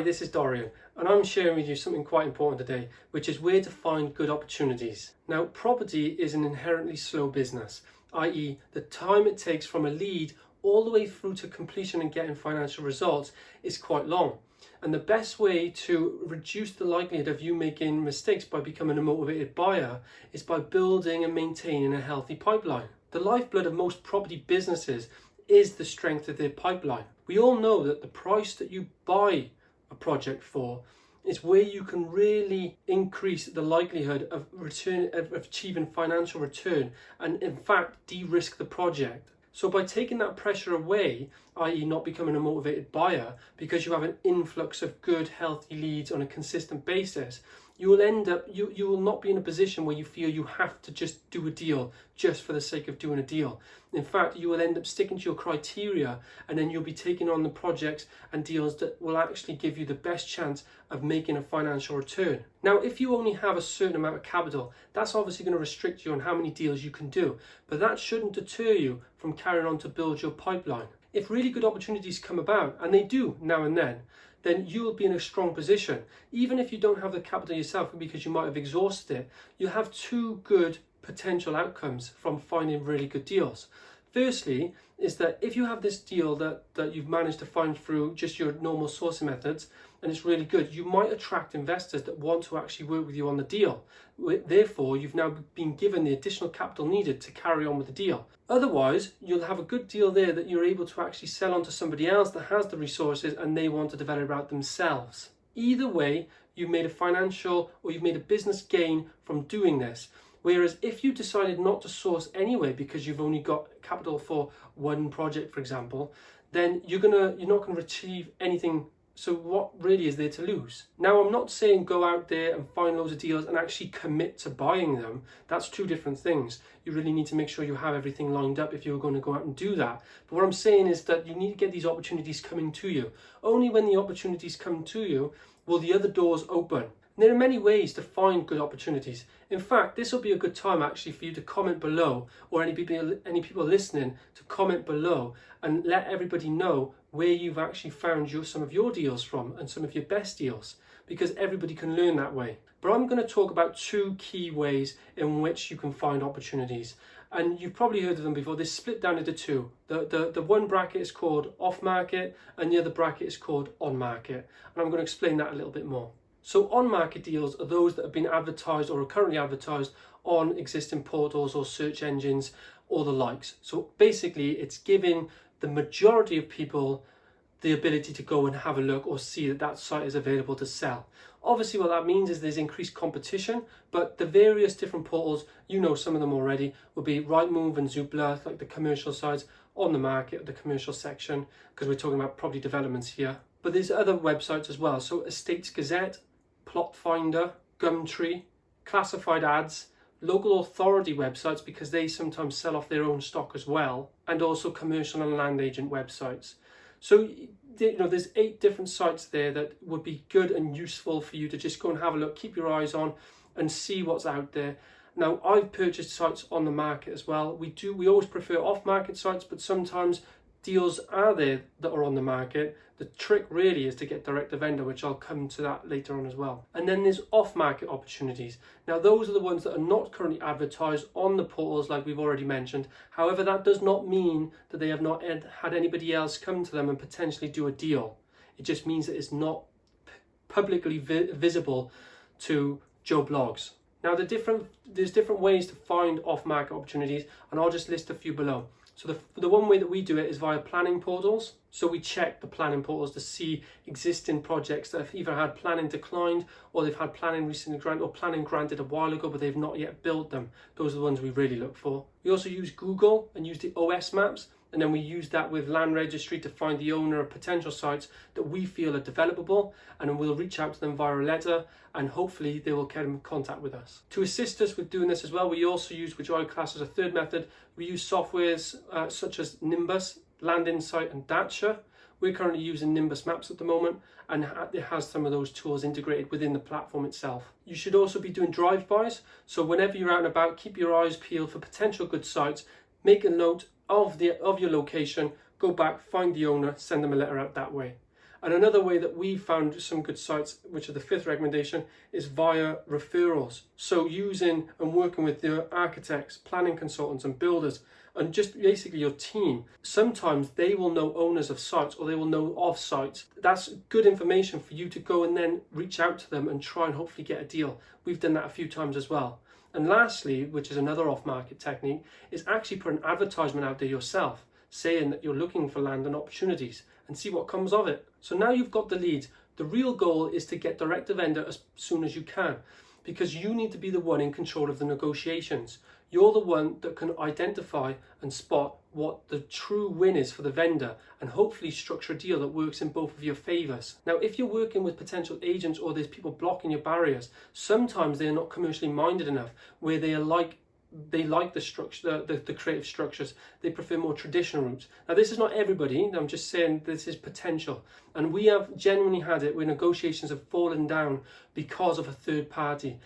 Hi, this is Dorian, and I'm sharing with you something quite important today, which is where to find good opportunities. Now, property is an inherently slow business, i.e. the time it takes from a lead all the way through to completion and getting financial results is quite long. And the best way to reduce the likelihood of you making mistakes by becoming a motivated buyer is by building and maintaining a healthy pipeline. The lifeblood of most property businesses is the strength of their pipeline. We all know that the price that you buy a project for is where you can really increase the likelihood of achieving financial return and in fact de-risk the project. So by taking that pressure away, i.e. not becoming a motivated buyer, because you have an influx of good, healthy leads on a consistent basis, you will not be in a position where you feel you have to just do a deal just for the sake of doing a deal. In fact, you will end up sticking to your criteria, and then you'll be taking on the projects and deals that will actually give you the best chance of making a financial return. Now, if you only have a certain amount of capital, that's obviously going to restrict you on how many deals you can do, but that shouldn't deter you from carrying on to build your pipeline. If really good opportunities come about, and they do now and then you will be in a strong position. Even if you don't have the capital yourself because you might have exhausted it, you have two good potential outcomes from finding really good deals. Firstly, is that if you have this deal that you've managed to find through just your normal sourcing methods, and it's really good, you might attract investors that want to actually work with you on the deal. Therefore, you've now been given the additional capital needed to carry on with the deal. Otherwise, you'll have a good deal there that you're able to actually sell on to somebody else that has the resources and they want to develop it out themselves. Either way, you've made a financial or you've made a business gain from doing this. Whereas if you decided not to source anyway because you've only got capital for one project, for example, then you're not going to achieve anything. So what really is there to lose? Now, I'm not saying go out there and find loads of deals and actually commit to buying them. That's two different things. You really need to make sure you have everything lined up if you're going to go out and do that. But what I'm saying is that you need to get these opportunities coming to you. Only when the opportunities come to you will the other doors open. And there are many ways to find good opportunities. In fact, this will be a good time actually for you to comment below, or any people listening to comment below and let everybody know where you've actually found some of your deals from and some of your best deals, because everybody can learn that way. But I'm going to talk about two key ways in which you can find opportunities. And you've probably heard of them before. They're split down into two. The one bracket is called off market and the other bracket is called on market. And I'm going to explain that a little bit more. So on-market deals are those that have been advertised or are currently advertised on existing portals or search engines or the likes. So basically it's giving the majority of people the ability to go and have a look or see that that site is available to sell. Obviously what that means is there's increased competition, but the various different portals, you know some of them already, will be Rightmove and Zoopla, like the commercial sites, on the market, the commercial section, because we're talking about property developments here. But there's other websites as well. So Estates Gazette, Plotfinder, Gumtree, classified ads, local authority websites because they sometimes sell off their own stock as well, and also commercial and land agent websites. So there's 8 different sites there that would be good and useful for you to just go and have a look, keep your eyes on and see what's out there. Now, I've purchased sites on the market as well. We always prefer off-market sites, but sometimes deals are there that are on the market. The trick really is to get direct to vendor, which I'll come to that later on as well. And then there's off-market opportunities. Now, those are the ones that are not currently advertised on the portals like we've already mentioned. However, that does not mean that they have not had anybody else come to them and potentially do a deal. It just means that it's not publicly visible to Joe Blogs. Now, there's different ways to find off-market opportunities, and I'll just list a few below. So the one way that we do it is via planning portals. So we check the planning portals to see existing projects that have either had planning declined or they've had planning recently granted or planning granted a while ago but they've not yet built them. Those are the ones we really look for. We also use Google and use the OS maps, and then we use that with Land Registry to find the owner of potential sites that we feel are developable, and then we'll reach out to them via a letter and hopefully they will get in contact with us. To assist us with doing this as well, we also use, which I class as a third method, we use softwares such as Nimbus, Land Insight and Dacia. We're currently using Nimbus Maps at the moment, and it has some of those tools integrated within the platform itself. You should also be doing drive-bys, so whenever you're out and about, keep your eyes peeled for potential good sites, make a note of your location, go back, find the owner, send them a letter out that way. And another way that we found some good sites, which are the fifth recommendation, is via referrals. So using and working with the architects, planning consultants and builders, and just basically your team. Sometimes they will know owners of sites, or they will know of sites. That's good information for you to go and then reach out to them and try and hopefully get a deal. We've done that a few times as well. And lastly, which is another off-market technique, is actually put an advertisement out there yourself, saying that you're looking for land and opportunities, and see what comes of it. So now you've got the leads. The real goal is to get direct to vendor as soon as you can, because you need to be the one in control of the negotiations. You're the one that can identify and spot what the true win is for the vendor, and hopefully structure a deal that works in both of your favours. Now, if you're working with potential agents or there's people blocking your barriers, sometimes they're not commercially minded enough, where they like the structure, the creative structures. They prefer more traditional routes. Now, this is not everybody. I'm just saying this is potential. And we have genuinely had it where negotiations have fallen down because of a third party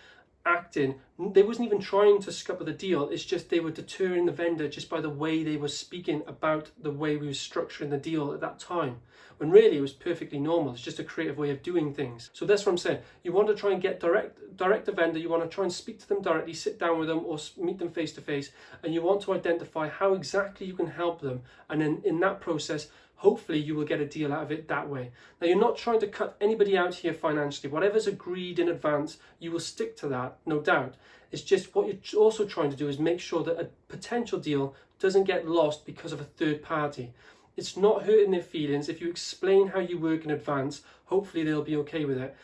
acting. They wasn't even trying to scupper the deal. It's just they were deterring the vendor just by the way they were speaking about the way we were structuring the deal at that time, when really it was perfectly normal. It's just a creative way of doing things. So that's what I'm saying. You want to try and get direct the vendor. You want to try and speak to them directly, sit down with them or meet them face to face, and you want to identify how exactly you can help them, and then in that process, hopefully you will get a deal out of it that way. Now, you're not trying to cut anybody out here financially. Whatever's agreed in advance, you will stick to that, no doubt. It's just what you're also trying to do is make sure that a potential deal doesn't get lost because of a third party. It's not hurting their feelings. If you explain how you work in advance, hopefully they'll be okay with it.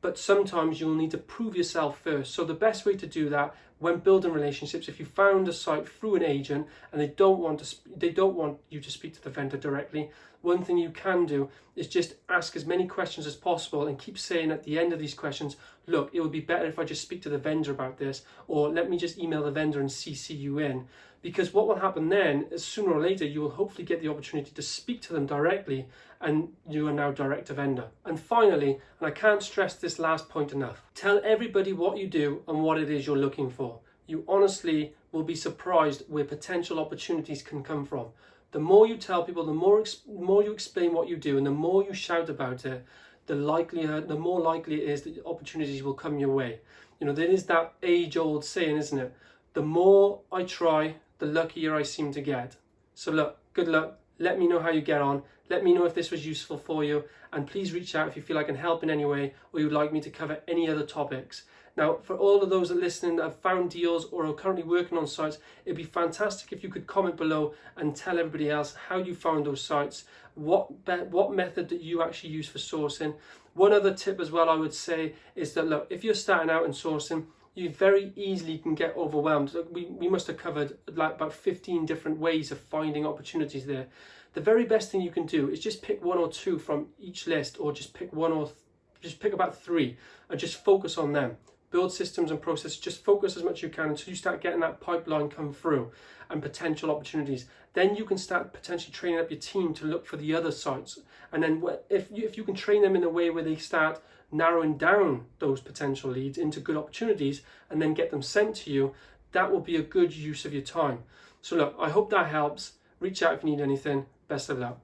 But sometimes you'll need to prove yourself first. So the best way to do that when building relationships, if you found a site through an agent and they don't want you to speak to the vendor directly, one thing you can do is just ask as many questions as possible and keep saying at the end of these questions, look, it would be better if I just speak to the vendor about this, or let me just email the vendor and CC you in. Because what will happen then is sooner or later you will hopefully get the opportunity to speak to them directly, and you are now direct to vendor. And finally, and I can't stress this last point enough, tell everybody what you do and what it is you're looking for. You honestly will be surprised where potential opportunities can come from. The more you tell people, the more you explain what you do, and the more you shout about it, the more likely it is that opportunities will come your way. You know, there is that age-old saying, isn't it? The more I try, the luckier I seem to get. So look, good luck. Let me know how you get on. Let me know if this was useful for you. And please reach out if you feel I can help in any way, or you'd like me to cover any other topics. Now, for all of those that are listening that have found deals or are currently working on sites, it'd be fantastic if you could comment below and tell everybody else how you found those sites, what method that you actually use for sourcing. One other tip as well I would say is that, look, if you're starting out in sourcing, you very easily can get overwhelmed. We must have covered like about 15 different ways of finding opportunities there. The very best thing you can do is just pick one or two from each list, or just pick about 3 and just focus on them. Build systems and processes, just focus as much as you can until you start getting that pipeline come through and potential opportunities. Then you can start potentially training up your team to look for the other sites. And then if you can train them in a way where they start narrowing down those potential leads into good opportunities and then get them sent to you, that will be a good use of your time. So look, I hope that helps. Reach out if you need anything. Best of luck.